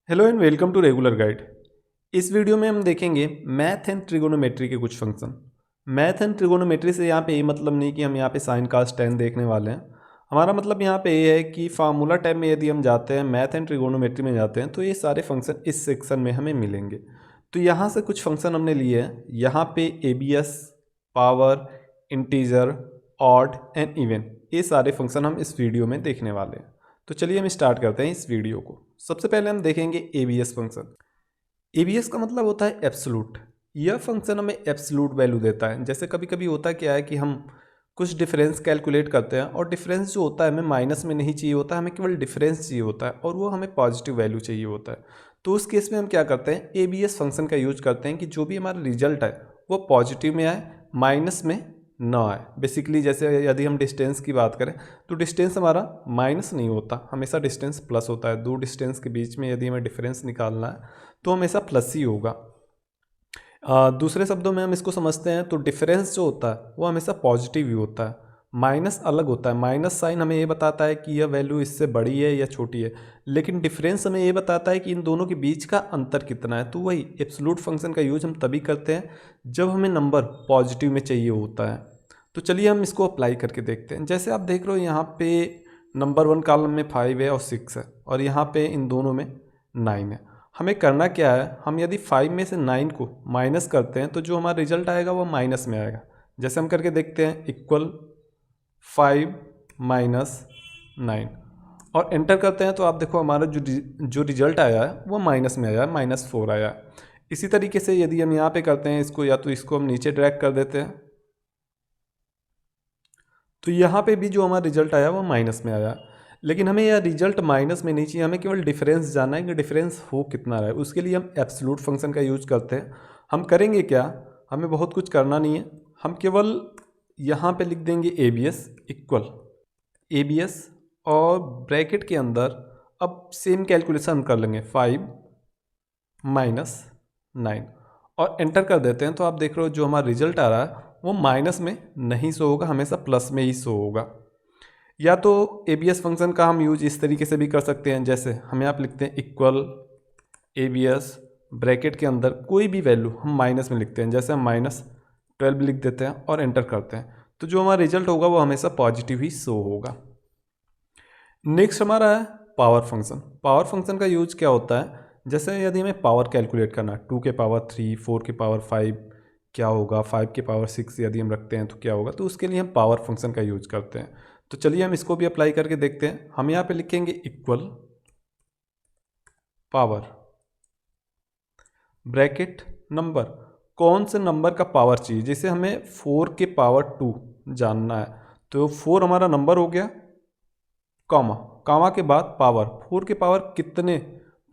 Hello and welcome to regular guide. इस video में हम देखेंगे मैथ एंड ट्रिगोनोमेट्री के कुछ फंक्शन। मैथ एंड ट्रिगोनोमेट्री से यहाँ पे ये मतलब नहीं कि हम यहाँ पे साइन कास टेन देखने वाले हैं। हमारा मतलब यहाँ पे ये है कि फार्मूला टाइप में यदि हम जाते हैं, मैथ एंड ट्रिगोनोमेट्री में जाते हैं, तो ये सारे फंक्शन इस सेक्शन में हमें मिलेंगे। तो यहाँ से कुछ फंक्शन हमने लिए हैं। यहाँ पे ABS, power, integer, odd and even, ये सारे फंक्शन हम इस वीडियो में देखने वाले हैं। तो चलिए हम स्टार्ट करते हैं इस वीडियो को। सबसे पहले हम देखेंगे एबीएस फंक्शन। एबीएस का मतलब होता है एब्सोलूट। यह फंक्शन हमें एब्सोलूट वैल्यू देता है। जैसे कभी कभी होता क्या है कि हम कुछ डिफरेंस कैलकुलेट करते हैं और डिफरेंस जो होता है हमें माइनस में नहीं चाहिए होता है, हमें केवल डिफरेंस चाहिए होता है और वो हमें पॉजिटिव वैल्यू चाहिए होता है। तो उस केस में हम क्या करते हैं, एबीएस फंक्शन का यूज करते हैं कि जो भी हमारा रिजल्ट है वो पॉजिटिव में आए, माइनस में ना आए। बेसिकली जैसे यदि हम डिस्टेंस की बात करें तो डिस्टेंस हमारा माइनस नहीं होता, हमेशा डिस्टेंस प्लस होता है। दो डिस्टेंस के बीच में यदि हमें डिफरेंस निकालना है तो हमेशा प्लस ही होगा। दूसरे शब्दों में हम इसको समझते हैं तो डिफरेंस जो होता है वो हमेशा पॉजिटिव ही होता है, माइनस अलग होता है। माइनस साइन हमें ये बताता है कि यह वैल्यू इससे बड़ी है या छोटी है, लेकिन डिफरेंस हमें ये बताता है कि इन दोनों के बीच का अंतर कितना है। तो वही एब्सोल्यूट फंक्शन का यूज हम तभी करते हैं जब हमें नंबर पॉजिटिव में चाहिए होता है। तो चलिए हम इसको अप्लाई करके देखते हैं। जैसे आप देख रहे हो यहाँ पे नंबर 1 कॉलम में 5 है और 6 है और यहाँ पे इन दोनों में 9 है। हमें करना क्या है, हम यदि 5 में से 9 को माइनस करते हैं तो जो हमारा रिजल्ट आएगा वो माइनस में आएगा। जैसे हम करके देखते हैं, इक्वल 5 माइनस 9 और एंटर करते हैं तो आप देखो हमारा जो रिजल्ट आया है वो माइनस में आया है, -4 आया है। इसी तरीके से यदि हम यहाँ पे करते हैं इसको, या तो इसको हम नीचे ड्रैग कर देते हैं तो यहाँ पे भी जो हमारा रिजल्ट आया वो माइनस में आया। लेकिन हमें यह रिजल्ट माइनस में नहीं चाहिए, हमें केवल डिफरेंस जानना है कि डिफरेंस हो कितना रहा है। उसके लिए हम एब्सोल्यूट फंक्शन का यूज करते हैं। हम करेंगे क्या, हमें बहुत कुछ करना नहीं है, हम केवल यहाँ पे लिख देंगे एबीएस इक्वल एबीएस और ब्रैकेट के अंदर अब सेम कैलकुलेशन हम कर लेंगे, 5 माइनस 9 और एंटर कर देते हैं। तो आप देख रहे हो जो हमारा रिजल्ट आ रहा है वो माइनस में नहीं शो होगा, हमेशा प्लस में ही शो होगा। या तो एबीएस फंक्शन का हम यूज इस तरीके से भी कर सकते हैं, जैसे हम यहाँ पे लिखते हैं इक्वल एबीएस ब्रैकेट के अंदर कोई भी वैल्यू हम माइनस में लिखते हैं, जैसे हम -12 लिख देते हैं और एंटर करते हैं। तो जो हमारा रिजल्ट होगा वो हमेशा पॉजिटिव ही शो होगा। नेक्स्ट हमारा है पावर फंक्शन। पावर फंक्शन का यूज क्या होता है, जैसे यदि हमें पावर कैलकुलेट करना है, 2 के पावर 3, 4 के पावर 5 क्या होगा, 5 के पावर 6 यदि हम रखते हैं तो क्या होगा, तो उसके लिए हम पावर फंक्शन का यूज करते हैं। तो चलिए हम इसको भी अप्लाई करके देखते हैं। हम यहाँ पे लिखेंगे इक्वल पावर ब्रैकेट नंबर, कौन से नंबर का पावर चाहिए, जैसे हमें 4 के पावर 2 जानना है तो 4 हमारा नंबर हो गया, कॉमा कॉमा के बाद पावर, 4 के पावर कितने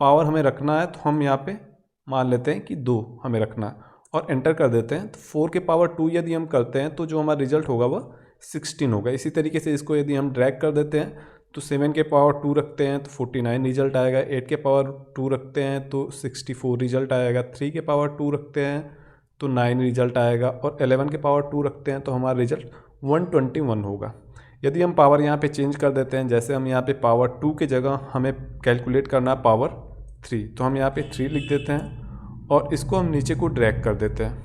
पावर हमें रखना है, तो हम यहाँ पे मान लेते हैं कि 2 हमें रखना है और एंटर कर देते हैं। तो 4 के पावर 2 यदि हम करते हैं तो जो हमारा रिजल्ट होगा वह 16 होगा। इसी तरीके से इसको यदि हम ड्रैग कर देते हैं तो 7 के पावर 2 रखते हैं तो 49 रिजल्ट आएगा, 8 के पावर 2 रखते हैं तो 64 रिजल्ट आएगा, 3 के पावर 2 रखते हैं तो 9 रिजल्ट आएगा और 11 के पावर 2 रखते हैं तो हमारा रिजल्ट 121 होगा। यदि हम पावर यहाँ पे चेंज कर देते हैं, जैसे हम यहाँ पे पावर 2 के जगह हमें कैलकुलेट करना है पावर 3, तो हम यहाँ पे 3 लिख देते हैं और इसको हम नीचे को ड्रैग कर देते हैं।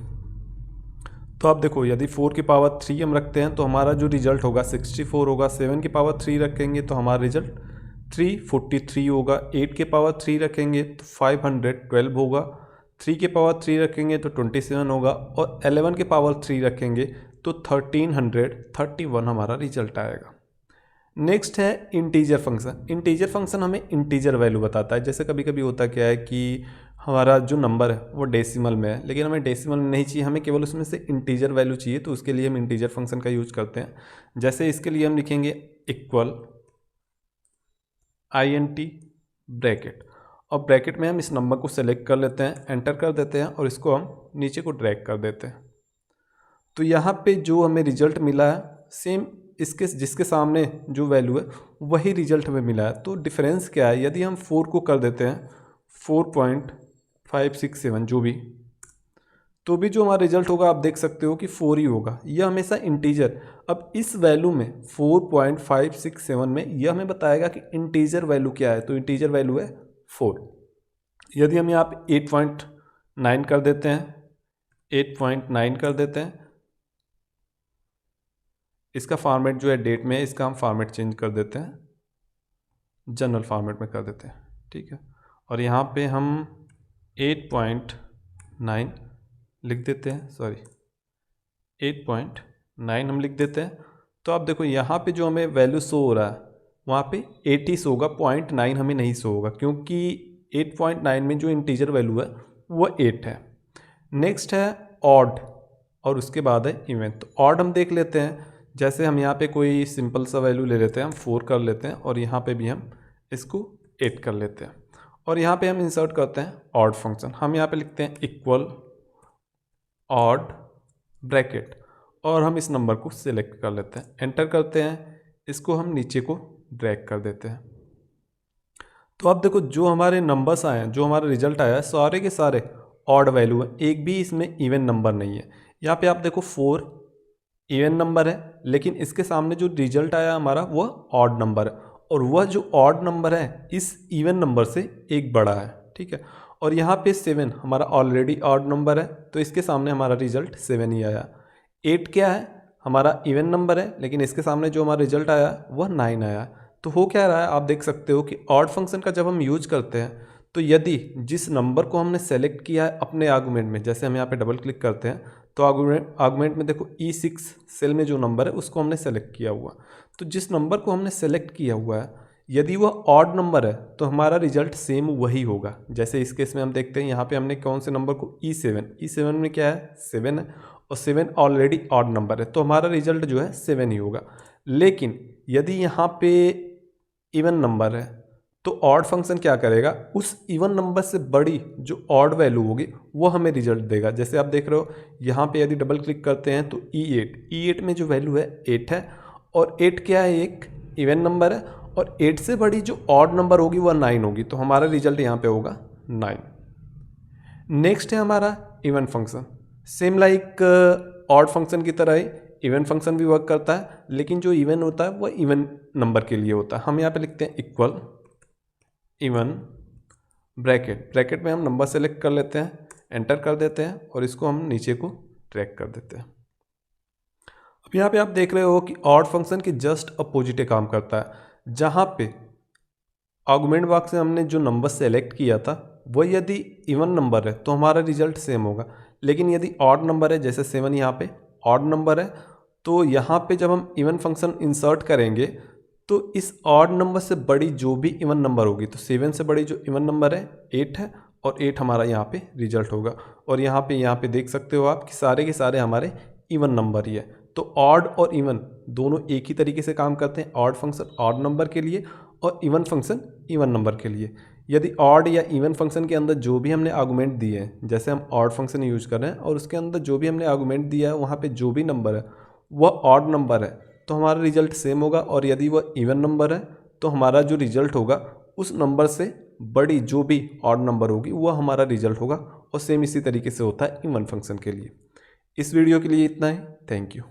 तो आप देखो यदि 4 की पावर 3 हम रखते हैं तो हमारा जो रिजल्ट होगा 64 होगा, 7 की पावर 3 रखेंगे तो हमारा रिजल्ट 343 होगा, 8 के पावर 3 रखेंगे तो 512 होगा, 3 के पावर 3 रखेंगे तो 27 होगा और 11 के पावर 3 रखेंगे तो 1331 हमारा रिजल्ट आएगा। नेक्स्ट है इंटीजर फंक्शन। इंटीजर फंक्शन हमें इंटीजर वैल्यू बताता है। जैसे कभी कभी होता क्या है कि हमारा जो नंबर है वो डेसिमल में है, लेकिन हमें डेसिमल में नहीं चाहिए, हमें केवल उसमें से इंटीजर वैल्यू चाहिए, तो उसके लिए हम इंटीजर फंक्शन का यूज करते हैं। जैसे इसके लिए हम लिखेंगे इक्वल INT ब्रैकेट और ब्रैकेट में हम इस नंबर को सेलेक्ट कर लेते हैं, एंटर कर देते हैं और इसको हम नीचे को ड्रैग कर देते हैं। तो यहाँ पे जो हमें रिजल्ट मिला है सेम इसके जिसके सामने जो वैल्यू है वही रिजल्ट हमें मिला है। तो डिफरेंस क्या है, यदि हम 4 को कर देते हैं 4.567 जो भी, तो भी जो हमारा रिजल्ट होगा आप देख सकते हो कि 4 ही होगा। यह हमेशा इंटीजर, अब इस वैल्यू में 4.567 में यह हमें बताएगा कि इंटीजर वैल्यू क्या है, तो इंटीजर वैल्यू है 4। यदि हम यहाँ पे 8.9 कर देते हैं, 8.9 कर देते हैं, इसका फॉर्मेट जो है डेट में, इसका हम फॉर्मेट चेंज कर देते हैं, जनरल फॉर्मेट में कर देते हैं, ठीक है। और यहाँ पे हम 8.9 लिख देते हैं, सॉरी 8.9 हम लिख देते हैं। तो आप देखो यहाँ पे जो हमें वैल्यू शो हो रहा है वहाँ पे 80 शो होगा, 0.9 हमें नहीं शो होगा, क्योंकि 8.9 में जो इंटीजर वैल्यू है वो 8 है। नेक्स्ट है ऑड, और उसके बाद है इवन। तो ऑड हम देख लेते हैं, जैसे हम यहाँ पे कोई सिंपल सा वैल्यू ले लेते हैं, हम 4 कर लेते हैं, और यहाँ पे भी हम इसको 8 कर लेते हैं, और यहाँ पे हम इंसर्ट करते हैं ऑड फंक्शन। हम यहाँ पे लिखते हैं इक्वल ऑड ब्रैकेट, और हम इस नंबर को सिलेक्ट कर लेते हैं, एंटर करते हैं, इसको हम नीचे को ड्रैग कर देते हैं। तो अब देखो जो हमारे नंबर्स आए हैं, जो हमारा रिजल्ट आया है, सारे के सारे ऑड वैल्यू है, एक भी इसमें इवन नंबर नहीं है। यहाँ पे आप देखो 4 इवन नंबर है, लेकिन इसके सामने जो रिजल्ट आया हमारा वह ऑड नंबर है, और वह जो ऑड नंबर है इस इवन नंबर से एक बड़ा है, ठीक है। और यहाँ पे 7 हमारा ऑलरेडी ऑड नंबर है, तो इसके सामने हमारा रिजल्ट 7 ही आया। 8 क्या है, हमारा इवन नंबर है, लेकिन इसके सामने जो हमारा रिजल्ट आया वह 9 आया। तो हो क्या रहा है, आप देख सकते हो कि ऑड फंक्शन का जब हम यूज करते हैं, तो यदि जिस नंबर को हमने सेलेक्ट किया है अपने आर्गुमेंट में, जैसे हम यहाँ पे डबल क्लिक करते हैं, तो आर्गुमेंट में देखो E6 सेल में जो नंबर है उसको हमने सेलेक्ट किया हुआ। तो जिस नंबर को हमने सेलेक्ट किया हुआ है, यदि वह ऑड नंबर है तो हमारा रिजल्ट सेम वही होगा। जैसे इस केस में हम देखते हैं, यहाँ पे हमने कौन से नंबर को E7 में क्या है, 7 है, और 7 ऑलरेडी ऑड नंबर है, तो हमारा रिजल्ट जो है 7 ही होगा। लेकिन यदि यहाँ पे इवन नंबर है, तो ऑड फंक्शन क्या करेगा, उस इवन नंबर से बड़ी जो ऑड वैल्यू होगी वो हमें रिजल्ट देगा। जैसे आप देख रहे हो यहाँ पे यदि डबल क्लिक करते हैं तो E8 में जो वैल्यू है 8 है, और 8 क्या है, एक इवन नंबर है, और 8 से बड़ी जो ऑड नंबर होगी वह 9 होगी, तो हमारा रिजल्ट यहाँ पे होगा 9। नेक्स्ट है हमारा even function. Same like odd function की तरह ही इवन फंक्शन भी वर्क करता है, लेकिन जो इवन होता है वह इवन नंबर के लिए होता है। हम यहाँ पे लिखते हैं इक्वल इवन ब्रैकेट में हम नंबर सेलेक्ट कर लेते हैं, एंटर कर देते हैं, और इसको हम नीचे को ट्रैक कर देते हैं। अब यहाँ पे आप देख रहे हो कि ऑड फंक्शन की जस्ट अपोजिट काम करता है। जहाँ पे आर्गुमेंट बॉक्स से हमने जो नंबर सेलेक्ट किया था वह यदि इवन नंबर है तो हमारा रिजल्ट सेम होगा, लेकिन यदि ऑड नंबर है, जैसे 7 यहाँ पे ऑड नंबर है, तो यहाँ पे जब हम इवन फंक्शन इंसर्ट करेंगे तो इस ऑड नंबर से बड़ी जो भी इवन नंबर होगी, तो 7 से बड़ी जो इवन नंबर है 8 है, और 8 हमारा यहाँ पे रिजल्ट होगा। और यहाँ पे देख सकते हो आप कि सारे के सारे हमारे इवन नंबर ही है। तो ऑड और इवन दोनों एक ही तरीके से काम करते हैं, ऑड फंक्शन ऑड नंबर के लिए और इवन फंक्शन इवन नंबर के लिए। यदि ऑड या इवन फंक्शन के अंदर जो भी हमने आर्गुमेंट दिए हैं, जैसे हम ऑड फंक्शन यूज कर रहे हैं और उसके अंदर जो भी हमने आर्गुमेंट दिया है वहाँ पे जो भी नंबर है वह ऑड नंबर है, तो हमारा रिजल्ट सेम होगा। और यदि वह इवन नंबर है तो हमारा जो रिजल्ट होगा उस नंबर से बड़ी जो भी ऑड नंबर होगी वह हमारा रिजल्ट होगा। और सेम इसी तरीके से होता है इवन फंक्शन के लिए। इस वीडियो के लिए इतना ही, थैंक यू।